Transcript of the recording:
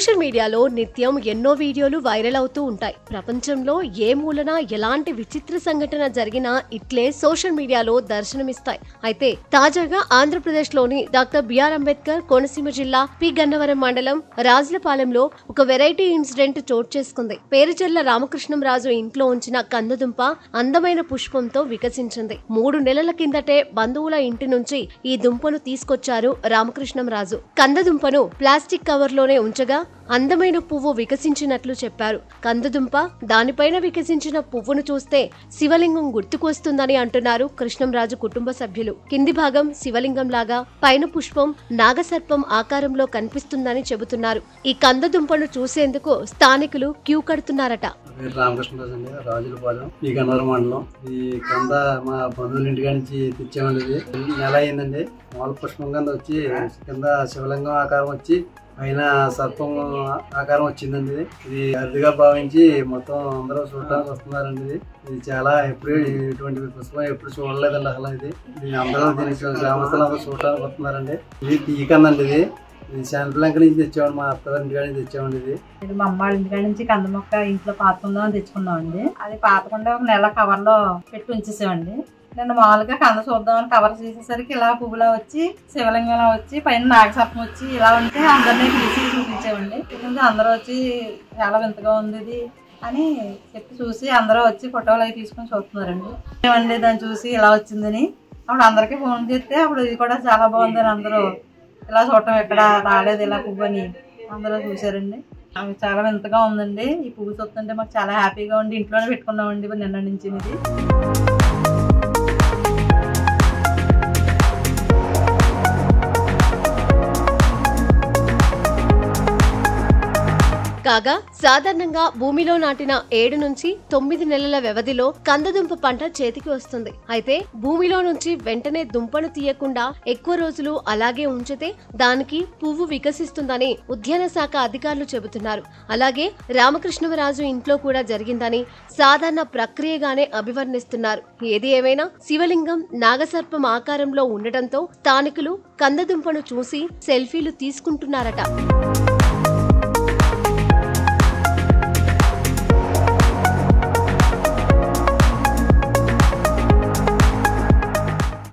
Social మీడియాలో నిత్యం ఎన్నో వీడియోలు వైరల్ అవుతూ ఉంటాయి. ప్రపంచంలో ఏ మూలన ఎలాంటి విచిత్ర సంఘటన జరిగినా ఇట్లే సోషల్ మీడియాలో దర్శనమిస్తాయి. అయితే తాజాగా ఆంధ్రప్రదేశ్ లోని డాక్టర్ బిఆర్ అంబేద్కర్ కోనసీమ జిల్లా పి గన్నవరం మండలం రాజులపాలెంలో ఒక వెరైటీ ఇన్సిడెంట్ చోటు చేసుకుంది. పేరుచెర్ల రామకృష్ణంరాజు ఇంట్లో ఉంచిన కందదుంప అందమైన పుష్పంతో వికసించింది. 3 నెలల కిందటే బంధువుల ఇంటి నుంచి ఈ దుంపను తీసుకొచ్చారు రామకృష్ణంరాజు. కందదుంపను ప్లాస్టిక్ కవర్ లోనే ఉంచగా అందమైన పువ్వు వికసించినట్లు చెప్పారు. కందదుంప దానిపైన వికసించిన పువ్వును చూస్తే శివలింగం గుర్తుకొస్తుందని అంటున్నారు కృష్ణంరాజు కుటుంబ సభ్యులు. కింది భాగం శివలింగం లాగా, పైన పుష్పం నాగసర్పం ఆకారంలో కనిపిస్తుందని చెబుతున్నారు. ఈ కందదుంపను చూసేందుకు స్థానికులు క్యూ కడుతున్నారట. రామకృష్ణరాజు అండి, రాజులపాలెం, ఈ గన్నవరం మండలం. ఈ కంద మా బంధువుల ఇంటికా నుంచి తెచ్చామండి. నెల అయిందండి. మామూలు పుష్పం కింద వచ్చి కింద శివలింగం ఆకారం వచ్చి పైన సర్పం ఆకారం వచ్చిందండి. ఇది అరుదుగా భావించి మొత్తం అందరూ చూడటానికి వస్తున్నారండి. ఇది చాలా ఎప్పుడు ఇటువంటి పుష్పం ఎప్పుడు చూడలేదండి అసలు. ఇది అందరూ దీనికి గ్రామస్తులు అందరూ చూడటానికి వస్తున్నారండి. ఇది తీకందండి. ఇది శాంపుల్ నుంచి తెచ్చామండి, మా అత్తగారి ఇంటికాడ నుంచి తెచ్చామండి. ఇది మా అమ్మాళ్ళ ఇంటికాడ నుంచి కంద మొక్క ఇంట్లో పాతుకుందామని తెచ్చుకున్నామండి. అది పాతకుండా ఒక నెల కవర్ లో పెట్టి ఉంచేసామండి. నేను మామూలుగా కంద చూద్దామని కవర్ చేసేసరికి ఇలా పువ్వులా వచ్చి శివలింగంలా వచ్చి పైన నాగసర్పం వచ్చి ఇలా ఉంటే అందరినీ పిలిచి చూపించామండి. అందరూ వచ్చి చాలా వింతగా ఉంది ఇది అని చెప్పి చూసి అందరూ వచ్చి ఫోటోలు అవి తీసుకొని చూస్తున్నారండి. ఏమండి దాన్ని చూసి ఇలా వచ్చిందని అప్పుడు అందరికీ ఫోన్ చేస్తే అప్పుడు ఇది కూడా చాలా బాగుందని అందరూ ఇలా చూడటం ఎక్కడ రాలేదు ఇలా పువ్వు అని అందరూ చూసారండి. అవి చాలా వింతగా ఉందండి. ఈ పువ్వు చూస్తుంటే మాకు చాలా హ్యాపీగా ఉండి ఇంట్లోనే పెట్టుకున్నామండి నిన్న నుంచి. ఇది కాగా సాధారణంగా భూమిలో నాటిన 7 నుంచి 9 నెలల వ్యవధిలో కందదుంప పంట చేతికి వస్తుంది. అయితే భూమిలో నుంచి వెంటనే దుంపను తీయకుండా ఎక్కువ రోజులు అలాగే ఉంచితే దానికి పువ్వు వికసిస్తుందని ఉద్యాన శాఖ అధికారులు చెబుతున్నారు. అలాగే రామకృష్ణరాజు ఇంట్లో కూడా జరిగిందని సాధారణ ప్రక్రియగానే అభివర్ణిస్తున్నారు. ఏది ఏమైనా శివలింగం నాగసర్పం ఆకారంలో ఉండటంతో స్థానికులు కందదుంపను చూసి సెల్ఫీలు తీసుకుంటున్నారట.